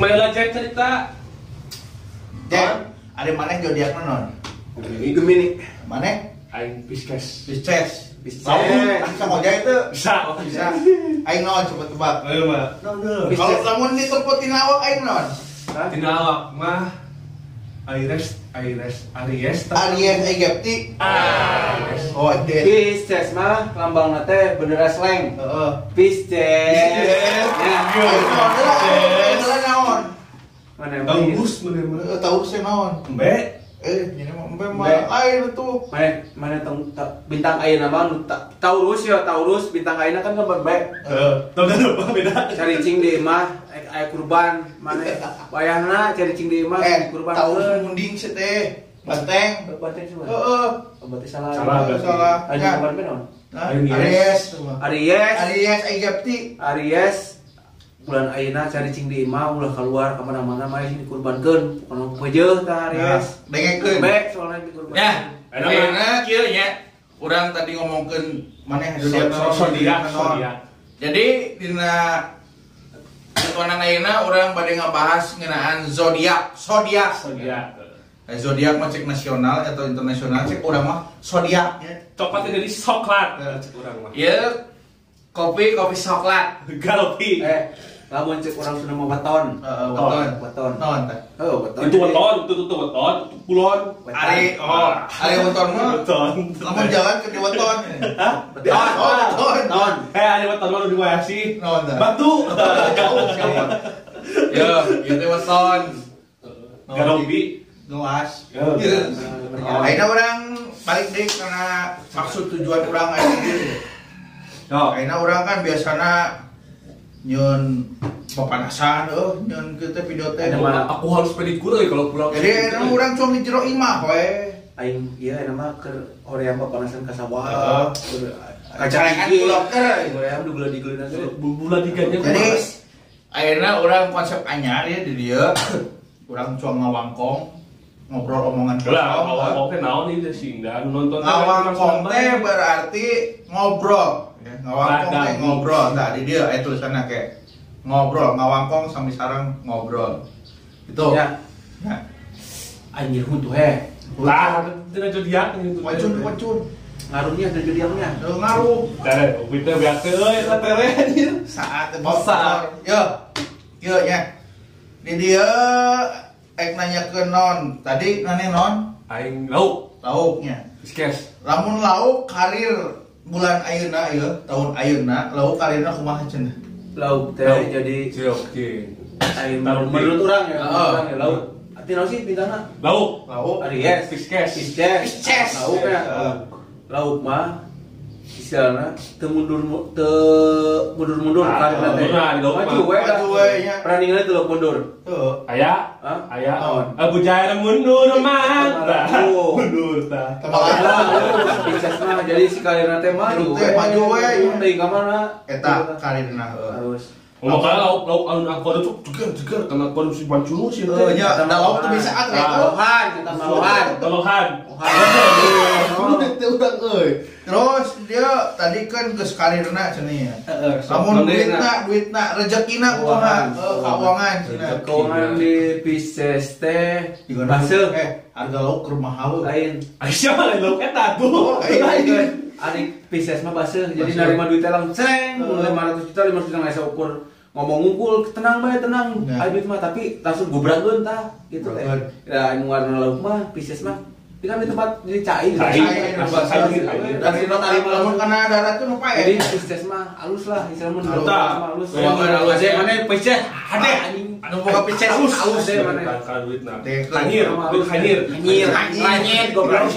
Maila cek cerita. Cek, ada mana zodiakna non? Gemini. Mana? Aing Pisces. Pisces. Pisces. Bisa mau jadi itu? Bisa. Bisa. Aing non coba tebak. Ayo mah. Kalau kamu ditempatkan awak aing non? Tina awak mah Aries. Aries Aegypti. Oh, Aries. Pisces mah lambang nate bendera slang. Pisces. Naon? Mana Taurus mana? Taurus naon? Embe. Jadi embe mah lain tuh. Mana bintang ayeuna mah Taurus ya, Taurus bintang ayeuna kan gambar bae. Tahu apa beda? Caricing di imah aya kurban, mana bayangna caricing di imah kurban. Taurus munding sih teh. Banteng. Banteng sih. Berarti salah. Salah. Aya gambar bae naon? Aries Aegypti. Aries bulan ayeuna caricing di imah ulah keluar ka mana-mana mah sing dikurbankeun. Kono peujeuh tah Aries. Dengekeun. Bae soalnya dikurban. Ya. Ayeuna kieu nya. Urang tadi ngomongkeun maneh zodiak. Jadi dina Tuanan ayeuna urang bade ngabahas ngeunaan zodiak. Zodiak mah cek nasional atau internasional cek urang mah zodiak nya. Coklatnya jadi coklat. Cek urang mah. Ieu kopi coklat. Galopi. Lamun cek urang sudah mau weton. Weton. Naon teh? Weton. Itu weton, itu weton, itu kulon. Ari weton mah. Weton. Lamun jalan ke di weton. Hah? Weton. Ada weton mah di wayasi. Naon teh? Batu. Yo, ieu teh weton. Galopi. Luas. Ayeuna urang balik deui karena maksud tujuan urang ayeuna. Ayeuna urang kan biasana nyeun papanasan nyeun kieu teh video teh. Aku harus pedikul euy kalau pulang. Jadi ayeuna urang cuma di jero imah we. Aing ieu ayeuna mah keur hoream papanasan ka sawah. Kacarengan bulog teh. Hoream digeuleuna teh. Bulan diganya. Jadi ayeuna urang konsep anyar ya di dieu. Urang cuma ngawangkong ngobrol omongan ngawangkong teh naon ieu sih dan nonton ngawangkong teh berarti ngobrol ya ngawangkong teh ngobrol tah di dieu aya tulisanna kayak ngobrol ngawangkong sambil sareng ngobrol itu ya anjir huntu lah dina zodiak gitu wacun ngaruhnya ada zodiaknya ngaruh teh ubit teh biasa euy eta teh anjir saat yo nya di dieu ek nanya ke non tadi nanya non aing lauknya Pisces lamun lauk karir bulan ayeuna ya tahun ayeuna lauk karirna kumaha cenah lauk teh jadi oke aing menurut urang ya lauk arti naon sih bintangna lauk Aries Pisces lauk ya lauk mah istilahna teu mundur karirna teh maju we nya pernah ningali teu mundur aya Abu Jaya mundur mah mundur tah Pisces mah jadi si karirna teh maju we teuing ka mana eta karirna harus makanya lauk alun aku juga karena aku si panculu sih nya da lauk teu bisa atlet lohan teu urang euy terus dia tadi kan geus karirna cenah ya lamun duitna rezekina kumaha keuangan cenah keuangan di Pisces teh baseuh harga lauk keur mahal lain Aisyah mah lauk eta tuh adik Pisces mah baseuh jadi narima duit teh langsung 500 juta 500 juta nggak ukur ngomong ngumpul tenang bae tenang aya duit mah tapi langsung gubrangeun tah gitu teh ya anu warna lauk mah Pisces mah di kan di tempat jadi cai dan dina tarima lamun kana darat teh nu pae jadi Pisces mah halus lah istilahna mun halus halus mana Pisces ade anu boga Pisces halus deh mana ka duitna hanyir goblok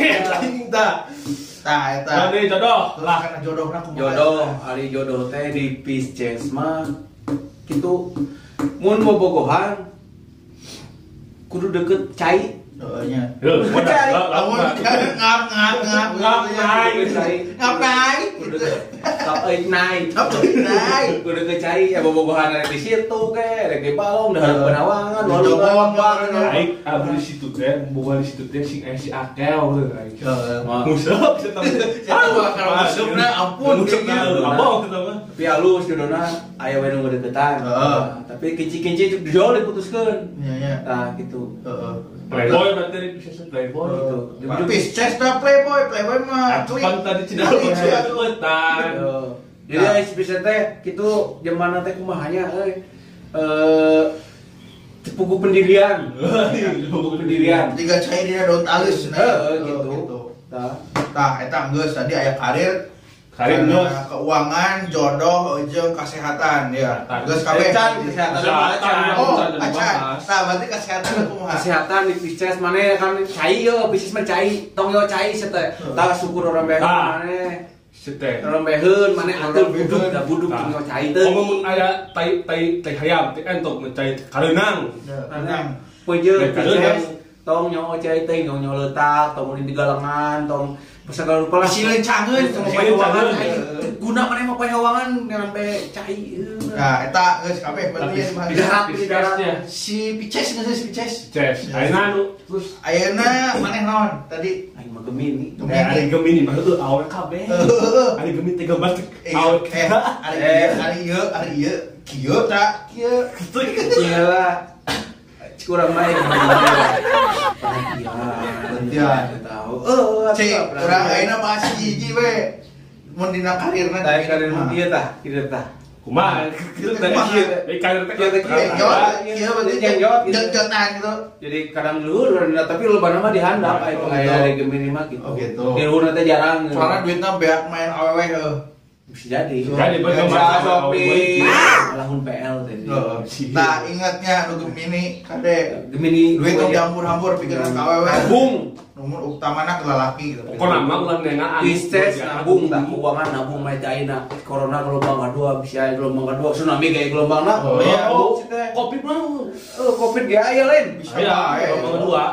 tah eta jadi jodoh lah kana jodohna kumaha jodoh ari jodoh teh di Pisces mah kitu mun bobogohan kudu deket cai Doanya. Kecai. Lamun ngap naik. Naik. Udah kecai ya bobogohan ada di situ ke, ada di balong, udah penawangan, walau bang. Naik abis di situ kan, bukan di situ teh si Akel tuh naik. Musab Kalau masuknya ampun Abang kita mah. Tapi halus judona aya we nu deketan. Tapi kinci-kinci dijual diputuskeun. Iya. Nah gitu. Playboy berarti bisa Playboy gitu. Pisces dah Playboy mah. Kan tadi tidak kebetulan. Jadi aya bisa teh kitu zaman teh kumahanya cepugu pendirian. Cepugu pendirian. Tiga cair dina daun alis gitu. Tah eta geus tadi aya karir keuangan, jodoh, jeung kesehatan ya. Geus kabeh. Kesehatan. Nah, berarti kesehatan kumaha? Kesehatan di Pisces mana kan cai yo, Pisces mah cai, tong yo cai teh. Tah syukur orang beheun maneh. Sete. Orang beheun maneh atur buduk yo cai teh. Ngomong aya tai hayam teh entok mencai kareunang. Kareunang. Peujeun Pisces tong nyo cai teh nyo leutak, tong di galengan, tong segala rupa lah silencangeun sama pahewangan guna maneh mah pahewangan nembe cai. Nah, eta geus kabeh berarti di darat si Pisces geus si Pisces. Ayeuna anu terus Ayeuna maneh naon tadi? aing mah Gemini. Ari Gemini mah heueuh awe kabeh. Ari Gemini 13 awe ari ieu kieu tak kieu kitu. Iyalah kurang baik. Perhatian. Tahu. Cek, urang ayeuna bahas hiji we. Mun dina karirna Tadi karir mah ieu tah, kieu tah. Kumaha? Kitu teh karir teh jotan gitu. Jadi kadang luhur tapi lobana mah dihandap aya di Gemini mah gitu. Oh gitu. Di luhur teh jarang. Soalnya duitna beak main awewe heuh. Bisa jadi. Jadi bagaimana Shopee lahun PL tadi. Nah, ingatnya nu Gemini kade Gemini duit tong dihampur-hampur pikeun ka awewe. nabung. Nomor utamana ke lalaki gitu. Pokona mah ulah nengaan. Pisces nabung tah keuangan nabung mah teh ayeuna. Corona gelombang kedua bisa gelombang kedua tsunami ge gelombangna. Covid mah. Covid ge aya lain. Bisa Aya gelombang kedua.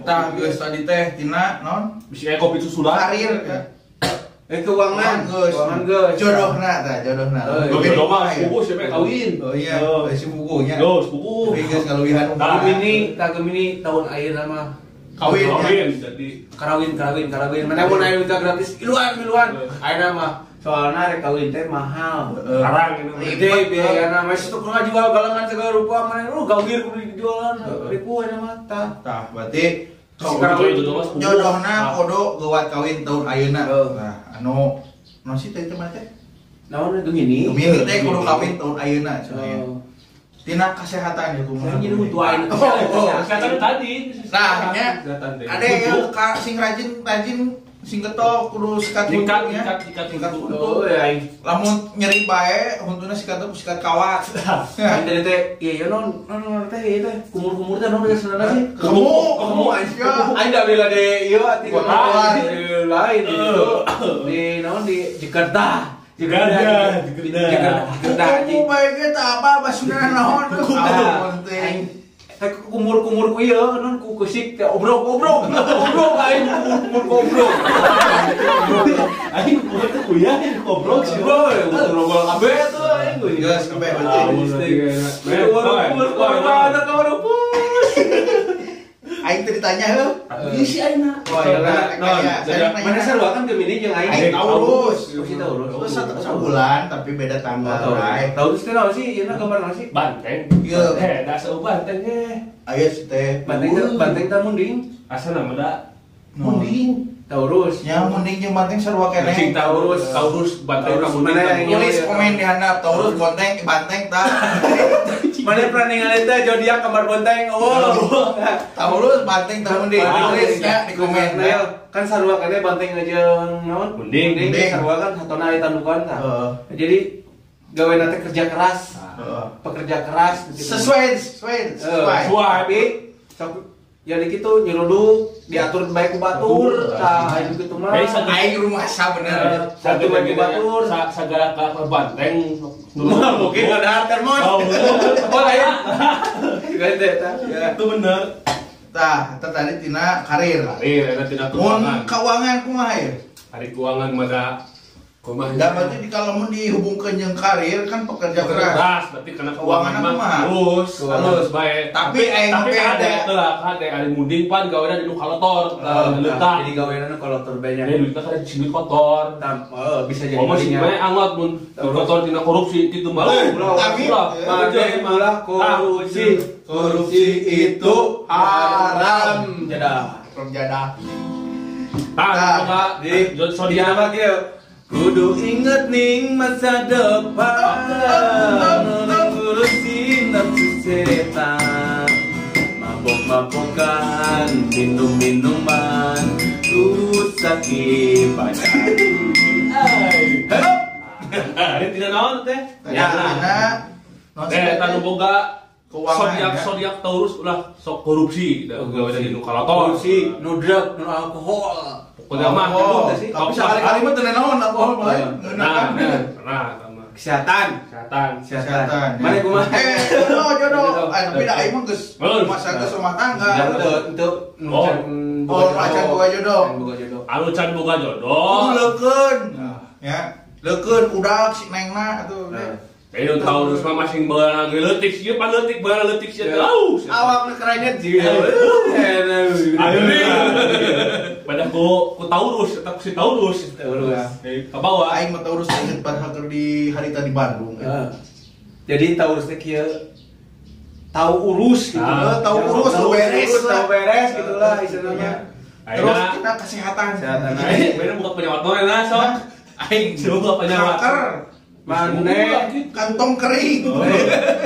Tah geus tadi teh tina naon? Bisa aya Covid susulan. Karir ya. Keuangan geus. Jodohna tah, jodohna. Jodoh mah sepupu siapa kawin. Oh iya, si bukunya. Yo, sepupu. Tapi geus ngaluwihan Gemini tahun ayeuna mah Kawin jadi karawin mana mun aya minta gratis miluan ayeuna mah soalna rek kawin teh mahal karang ini gede biayana mah situ kudu jual galengan segala rupa mana lu gawir kudu dijualan ribu ayeuna mah tah berarti jodohna jodohna kudu geuwat kawin tahun ayeuna. Nah, anu sih teh mah teh naon Gemini teh kudu kawin tahun ayeuna cenah. Tina kesehatan ya kumaha. Saya jadi mutuain. kesehatan tadi. Nah, nya ada yang sing rajin sing getok kudu sikat untungnya. Sikat untung. Oh ya. Lamun nyeri bae untungna sikat kawat. Dari teh ieu non teh ieu teh kumur-kumur teh non biasana sih. Kamu aja. Aing da bela de ieu ati lain itu. Di naon di Jakarta. Jakarta. Kamu baiknya tak apa basuna naon penting. Kumur-kumur ku ieu non ku keusik obrok aing kumur Aing kumaha teh kuliah goblok sih. Ngobrol kabeh tuh aing Geus kabeh penting. Aing teh ditanya heuh. Isi ayeuna. Oh iya. Mana sarua kan Gemini jeung Aing Taurus. Taurus. Sebulan tapi beda tanggal. Taurus teh naon sih? Ieu gambar naon sih? Banteng. Ieu. Da seueuh banteng ge. Aya teh. Banteng teh munding. Asal nama da Munding. Taurus. Nya munding jeung banteng sarua keneh. Cing Taurus banteng ka munding. Tulis komen di handap Taurus banteng tah. Mana pernah ningali teh zodiak kamar bonteng. Oh. Taurus banteng tah munding. Tulisnya di komen. Kan sarua keneh banteng jeung naon? Munding. Sarua kan hatona aya tandukan tah. Jadi gaweana teh kerja keras. Pekerja keras Sesuai. Tapi ya di kitu nyeruduk diatur baik ku batur tah aing kitu mah aing rumah sa bener satu baik ku batur sagala ka banteng mungkin ada termos oh lain gede tah itu bener Tah, tadi tina karir. Karir, eta tina Mun keuangan. keuangan kumaha ya? Hari keuangan mada kumaha. Da berarti kalau mun dihubungkeun jeung karir kan pekerja keras. Keras, berarti karena Keuangan keuangan kumaha? halus bae. Tapi aing tapi beda. kade teulah kade ari munding pan gawena di nu kalotor, leutah. Jadi gaweanna kalau terbanyak. Jadi duitnya kade disini kotor. Bisa jadi Oh masih belinya. bae angot mun kotor tina korupsi kitu mah. Tapi Malah korupsi. Korupsi itu haram. Jadah. Jadah. Tah, Di zodiak lagi ya. Kudu inget ning masa depan. Ngurusin nafsu setan. Mabok-mabokan, minum-minuman, rusak badan. Ari tina naon teh? Ya. Tanu boga Keuangan, zodiak Taurus ulah sok korupsi da gawe di nu kalotor. Korupsi, nu drug, nu alkohol. Pokoknya mah Tapi sekali-kali mah teu naon alkohol mah. Nah, Kesehatan. kesehatan. Mana kumaha? Jodoh. Tapi da aing mah geus masa geus rumah tangga. Untuk Acan boga jodoh. Anu can boga Kudu jodoh. leukeun. Ya, leukeun udak si nengna atuh. Ayo Taurus mah masing beulana ge leutik sieun pan leutik beulana leutik sieun tahu. Awakna kerennya jieu. Ayo pada ku Taurus eta ku si Taurus. Ka bawah. Aing mah Taurus inget padahal keur di harita di Bandung. Jadi Taurus teh kieu tahu urus gitu. Tahu urus, tahu beres gitulah istilahnya. Terus kita kesehatan. Aing bener buka penyawat mah na sok. Aing buka penyawat. Kanker. Mana Kantong kering.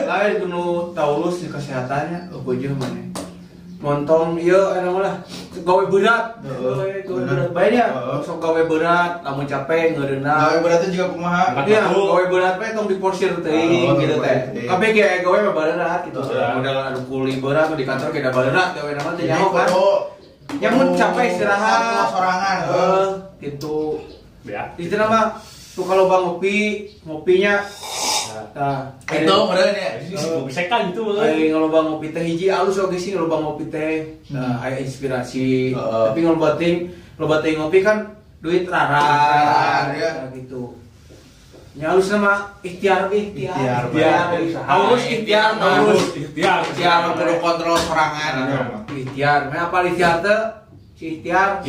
lain kudu Taurus di kesehatannya beujeum maneh. Montong ieu anu lah gawe berat. Gawe berat bae nya. Sok gawe berat, lamun capek ngeureunna. Gawe beratnya juga kumaha. Iya, gawe berat mah tong diporsir teuing gitu teh. Kabeh ge gawe mah berat gitu. Modal anu kuli berat di kantor ge da berat gawe nama teh nyaho kan. Nyamun capek istirahat sorangan. Gitu. Ya. Istilahna mah tuh kalau bang ngopinya Itu meureun ya. Bisekan gitu mah. Aing ngalobang ngopi teh hiji alus oge sih ngalobang ngopi teh. Aya inspirasi. Tapi ngalobang teh ngopi kan duit rarar ya. gitu. Nya alus nama ikhtiar. Harus ikhtiar, Ikhtiar. kudu kontrol sorangan. Ikhtiar. Meh apa ikhtiar teh? Si ikhtiar.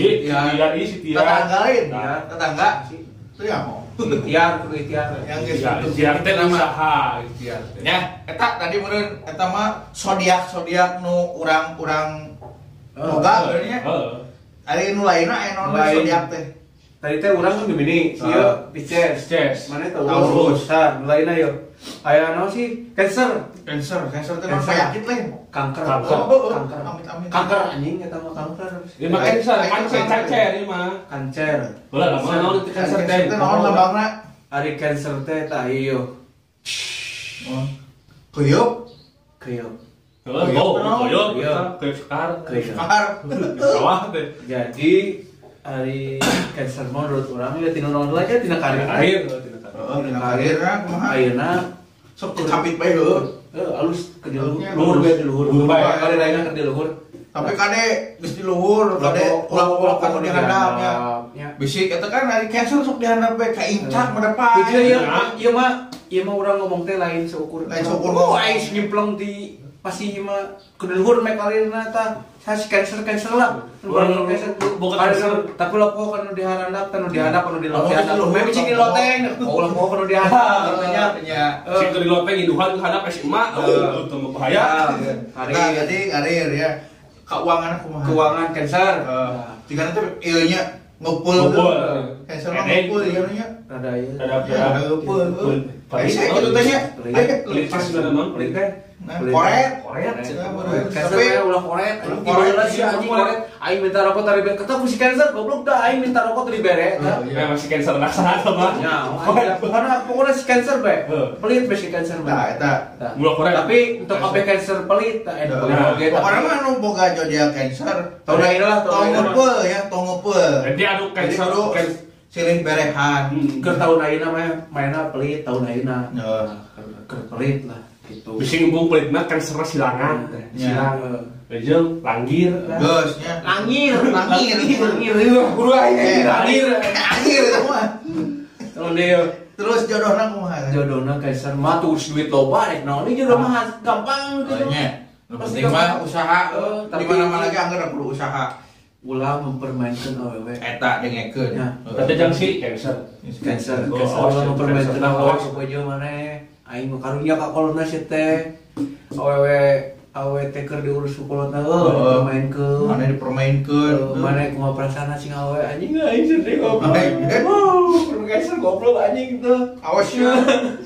Tetangga. Itu ya mau. Ikhtiar. Yang Ikhtiar teh usaha, ikhtiar. Ya, eta tadi meureun eta mah zodiak nu urang-urang boga benernya. Ari nu lainna aya naon zodiak teh. Tadi teh urang kan Gemini, ieu Pisces. Mana Taurus. Tah, lainna yeuh. Aya naon sih? Cancer teh mah penyakit lain. Kanker. Amit-amit. Kanker anjing eta mah kanker. Ini mah cancer ini mah. Kanker. Ulah lama naon teh cancer teh. Teh naon lambangna? Ari Cancer teh tah ieu. Kuyup. Keuyeuk. Koyok sekar. Kahar. Bawah teh. Jadi ari Cancer mah menurut urang ya tina naon aja tina karir. Dina karirna kumaha? Ayeuna Sok capit bae heuh. alus ke di luhur bae di luhur. Kali lainnya ke di luhur. Tapi kade geus di luhur, kade ulah-ulah kan di handapnya. Bisik eta kan ari Cancer sok dihandap bae ka incak mendepan. Ieu mah urang ngomong teh lain seukur. Lain seukur. Ais nyemplung di pasti mah ke di luhur make karirna tah. Saya Cancer lah. Bukan Cancer, tapi lo kok kan dihandap, kan dihandap, kan diloteng. Meh bicing di loteng. Oh, lo kok kan dihandap. Katanya. Sing di loteng induhan hadap si emak. Itu bahaya. Nah, jadi karir ya. Keuangan kumaha? Keuangan Cancer. Jika nanti ieu nya ngumpul. Cancer mah ngumpul ieu nya. Rada ieu. Ada ngumpul. Saya kitu teh nya. Pelit sudah memang. Pelit teh. Koret. Cancer ulah koret. Koret sih anjing koret. Aing minta rokok tadi bere. Ketemu si Cancer goblok dah aing minta rokok tadi bere. Ya masih cancer rasa mah. Ya, pokoknya si Cancer bae. Pelit bae si Cancer Nah, bae. eta. Mula koret. Tapi untuk kabeh Cancer pelit tah Pokoknya mah nu boga zodiak Cancer. Tahun ayeuna lah, tahun ayeuna. Tongepel ya, tongepel. Jadi anu cancer silih berehan. Ke tahun ayeuna mah mainna pelit tahun ayeuna. Keur pelit lah gitu. Bising embung pelit mah cancer silangan. Silang. Jeung langgir. Geusnya. Langir. Kudu aya langir itu mah. Terus jodohna kumaha? Jodohna Kaisar mah tuh duit loba rek naon ieu jodoh mah gampang gitu. Nya. Penting mah usaha. Di mana-mana ge anggar perlu usaha. Ulah mempermainkan awewe. Eta dengekeun. Tapi jang si Cancer ulah mempermainkan awewe supaya maneh aing karunya ka kolonna si teh. Awewe teh keur diurus ku kolonna dipermainkeun. Mana dipermainkeun. Maneh kumaha perasaan sing awewe anjing aing sedih goblok. Kaiser goblok anjing teh. Awas ya.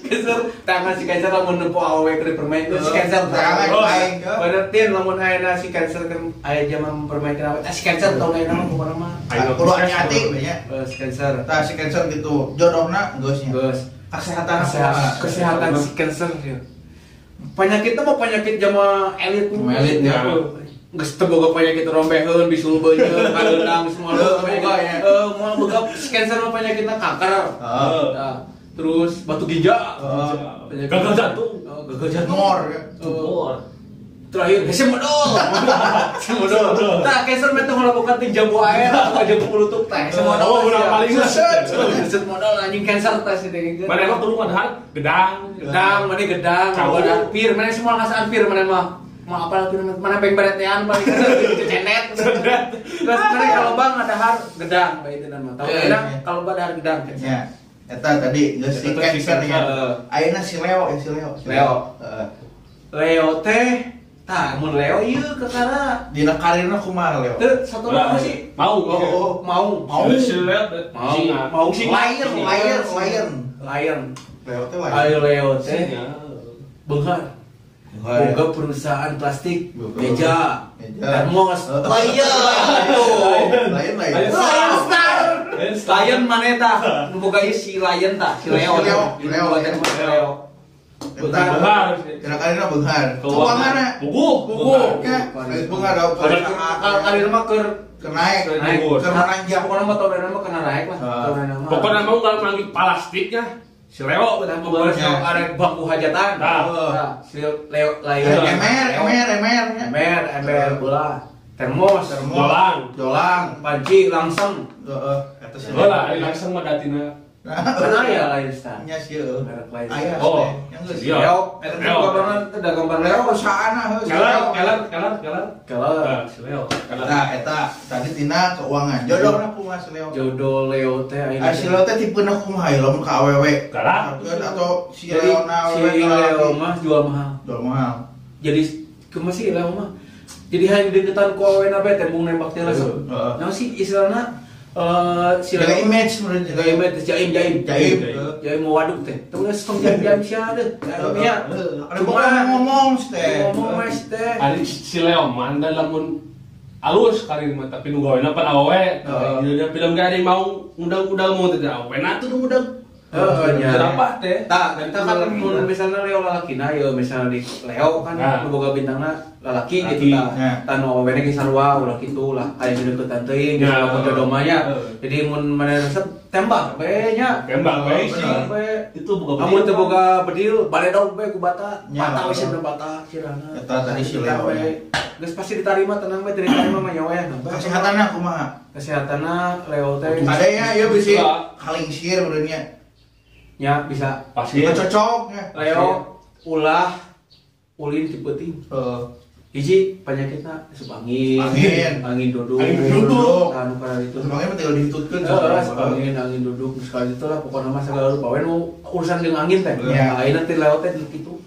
Kaiser tangan si Kaiser lamun nempo awewe keur dipermainkeun si Kaiser tangan aing. Berarti lamun ayeuna si Kaiser keur aya zaman mempermainkan awewe. Si Kaiser tahu ayeuna mah kumaha mah. Kudu hati-hati we nya. Si Kaiser. Tah si Cancer gitu. Jodohna geusnya. Geus. Kesehatan si Cancer ya. Penyakitnya mau penyakit jama elit ya. Geus teu boga penyakit rombeheun bisul beunyeun kadeudang semua moal boga cancer mah penyakitna kanker. Terus batu ginjal. Gagal jantung. Tumor. Terakhir hese modal. Tah cancer mah teh ngalabokan ti jambu air atau jambu kulutuk teh. Hese modal. Oh, udah paling geus modal anjing cancer teh si teh. Mana mah turun ada gedang, mana gedang, ada pir, mana semua ngasaan pir mana mah. Mau apa pir mana peng beretean paling cenet. Terus mana kalau bang ada har gedang bae itu nama. Tahu gedang kalau bang ada har gedang. Ya. Eta tadi geus si Cancer nya. Ayeuna si Leo. Leo teh tah mun Leo ieu kakara dina karirna kumaha Leo? Teu satu mah sih. Mau. Sing Lion. Leo teh beunghar. Boga perusahaan plastik, meja, termos. Lion mana tah? Nu boga si Lion tah, si Leo. Beunghar. Dina karirna beunghar. Keuanganna buku. Ya, beunghar karir mah keur naik, keur menanjak. Pokona mah tahun mah kena naik lah. Pokona mau kalau lagi plastiknya si Leo betul betul ada bangku hajatan. Si Leo Lion. Ember bola. Termos, jolang, panci, langseng. Eta si bola, langseng mah datina. Kan aya lain stan. Nya sieun. Merek lain. Oh, Leo, eta teh gambaran teh da gambar Leo perusahaanna heuh. Kelar. Si Leo. Nah, eta tadi tina keuangan. Jodohna kumaha si Leo? Jodoh Leo teh ayeuna. Si Leo teh tipena kumaha lamun ka awewe? Galak. Atau si Leo na awewe si Leo mah jual mahal. Jadi kumaha sih Leo mah? Jadi hanya deketan ku awewe na bae tembung nembak teh langsung. Nah sih istilahna si Leo image sebenarnya. Jaim mau waduk teh. Terus setengah jam sia deh. Ya. Ada ngomong teh. Ari si Leo mah lamun alus karir mah tapi nu gaweana pan awewe. Jadi film ge ada mau undang-undang mau teh awewe na tuh undang. Berapa teh? Tah, kita kan mun misalnya Leo lalakina ya misalnya di Leo kan boga bintangna lalaki gitu tah. Tah nu awewe ge sarua ulah kitu lah aya deuketan teuing misalnya jodoh mah nya. Jadi mun maneh resep tembak bae nya. Tembak bae sih. Itu boga amun teu boga bedil baledog bae ku bata. Bata we sia bata sirana. Eta tadi si Leo. Geus pasti ditarima tenang bae diterima mah nya we. Kesehatanna kumaha? Kesehatanna Leo teh ada ya ieu bisi kalingsir benernya. Ya bisa pasti cocok ya. Leo ulah ulin ti peuting. Hiji penyakitna asup angin duduk. Anu kana itu. Angin mah tinggal dihitutkeun. Angin duduk sekali itu lah pokona mah segala rupa we urusan jeung angin teh. Ayeuna teh Leo teh kitu.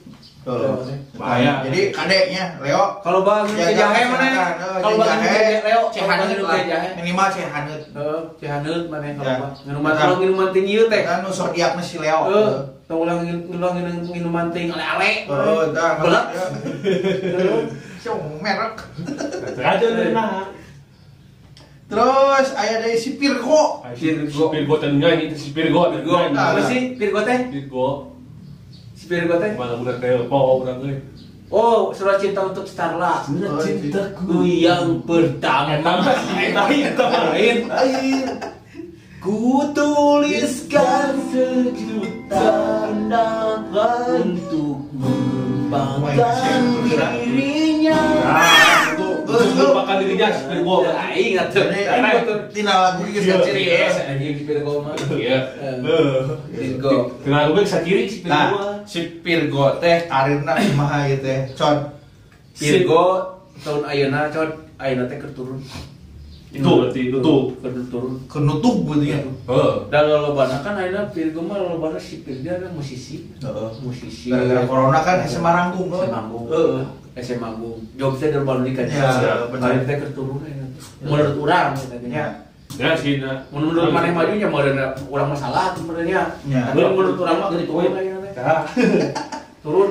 Bahaya. Jadi kadeknya Leo kalau bangun ke jahe mana? Kalau bangun ke Leo cehaneut lah. Minimal cehaneut. Cehaneut mana kalau minuman tinggi ieu teh. Anu zodiakna si Leo. Tong ulang minuman tinggi ale-ale. Tah. Belak. Merek. Aja nah. Terus aya deui si Virgo. Virgo teh nyanyi si Virgo. Apa sih Virgo teh? Virgo teh malah udah telepon urang euy. Oh, surat cinta untuk Starla. Surat cintaku yang pertama. Lain. Ku tuliskan sejuta nama untuk melupakan dirinya. aing atuh. Tina lagu geus ciri ya. Anjing Virgo mah. Iya. Virgo. Kenal gue bisa kiri si Virgo. Nah, si Virgo teh karirna kumaha ieu teh? Con. Virgo tahun ayeuna teh keur turun. Itu berarti itu turun. Kenutup berarti ya. Dan lolobana kan ayeuna Virgo mah lolobana si Virgo kan musisi. Musisi. Gara-gara corona kan SMA Ranggung. SMA Agung. Jobsnya dari baru dikaji. Ya, benar. Karir teh keur turun menurut urang katanya. Ya sih, Menurut maneh majunya mah ada urang masalah sebenarnya. Ya. Tapi menurut urang mah turun ayeuna teh. Turun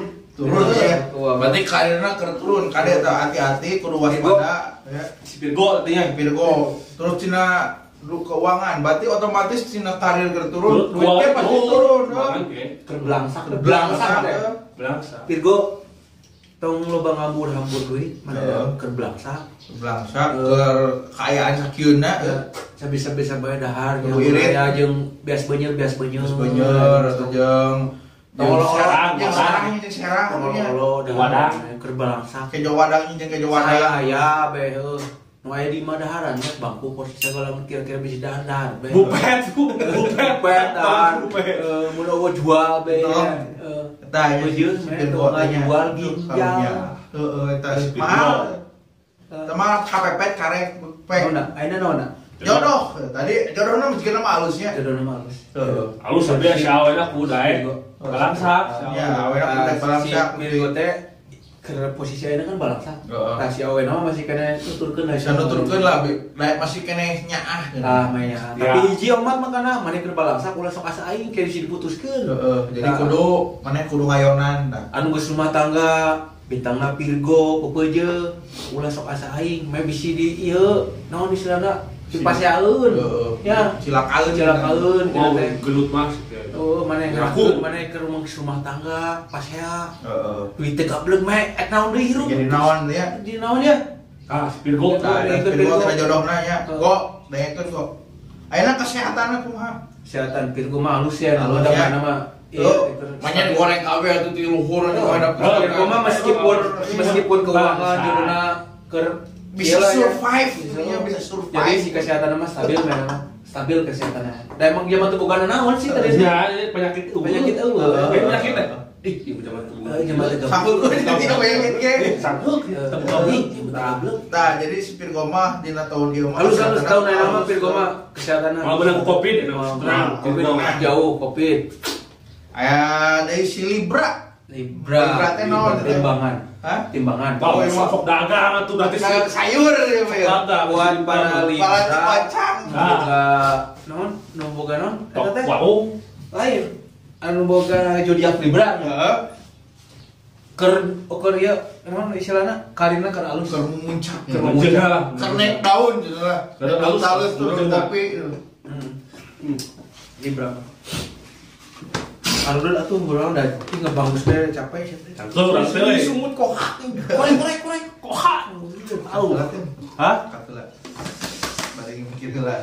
ya. Berarti karirna keur turun. Kade eta hati-hati kudu waspada ya. si Virgo artinya Virgo. Terus cina keuangan, berarti otomatis cina karir keur turun, duitnya pasti turun. Keur belangsak belangsa. Virgo tong loba ngambur-hambur duit mana keur belangsak. Belangsak keur kaayaan sakieuna Bisa-bisa bae dahar Kudu irit. ya jeung beas beunyeur. terus beunyeur atau jeung Serang, jeung sarangnya jeung serang nya. Wadang keur belangsak. Kejo wadangnya jeung kejo wadang. Aya be nu aya di imah daharan nya bangku posisi segala kira-kira bisa dahar be. Bupet dan mun eueuh jual be. Eta nya Bejeun Virgo nya jual ginjal. Heeh eta mahal. Teman kapepet karek pek. Ayeuna naonna? Jodoh. Tadi jodohna mungkin nama halusnya. Jodohna mah halus. Alus sampai si awena kudae balangsa. Ya, awena balangsak. Si Virgo teh keur posisi ayeuna kan balangsa. Tah si awena mah masih kena tuturkeun Bisa nuturkeun lah, masih keneh nyaah. Tah mainnya. Tapi hiji omat mah kana maneh keur balangsa ulah sok asa aing keur bisa diputuskeun. Jadi maneh kudu ngayonan. Anu geus rumah tangga bintangna Virgo peupeuje ulah sok asa aing meh bisi di ieu naon istilahna dipasyaeun ya cilakaeun Oh, gelut mas. maneh ngerakeun maneh ke rumah tangga pasya duit teh gableug meh ek naon deui hirup Jadi naon ya? di naon ya Virgo. Virgo kena jodohna nya. Kok daekeun kok. Ayeuna kesehatanna kumaha? kesehatan Virgo mah halus ya kalau ada mana mah Manya digoreng kabeh atuh ti luhur atuh hadap. Virgo mah meskipun keuangan juruna keur bisa survive, bisa survive. jadi si kesehatan mah stabil memang stabil kesehatannya. Dan emang dia mah teu boga naon sih tadi. Ya, penyakit eueuh. Penyakit teh. Ih, ieu zaman tua. Zaman teh Sakut dia penyakit ge. sakut. Nah, jadi si Virgo mah dina tahun ieu mah. Halus tahun ayeuna mah Virgo mah kesehatanna. Kalau benar Covid, Covid jauh Covid. Aya deui si Libra. Libra teh naon? Timbangan. Hah? Timbangan. Kalau emang sok dagang atuh berarti Sayur ya. buat para Libra. Pacang. Boga naon? Nu boga naon? Eta teh. Waung. Lain. Anu boga zodiak Libra. Heeh. Keur ieu naon istilahna? Karirna keur alus. Keur muncak. Keur muncak. Keur naik daun gitu lah. Halus tuh kopi. Libra. Anu dulu atuh ngurang da ngebangus teh capek sih teh. Tuh, urang teh. Sumut kohak. Korek. Kohak. Tahu. Hah? Katulah. Bari mikir heula.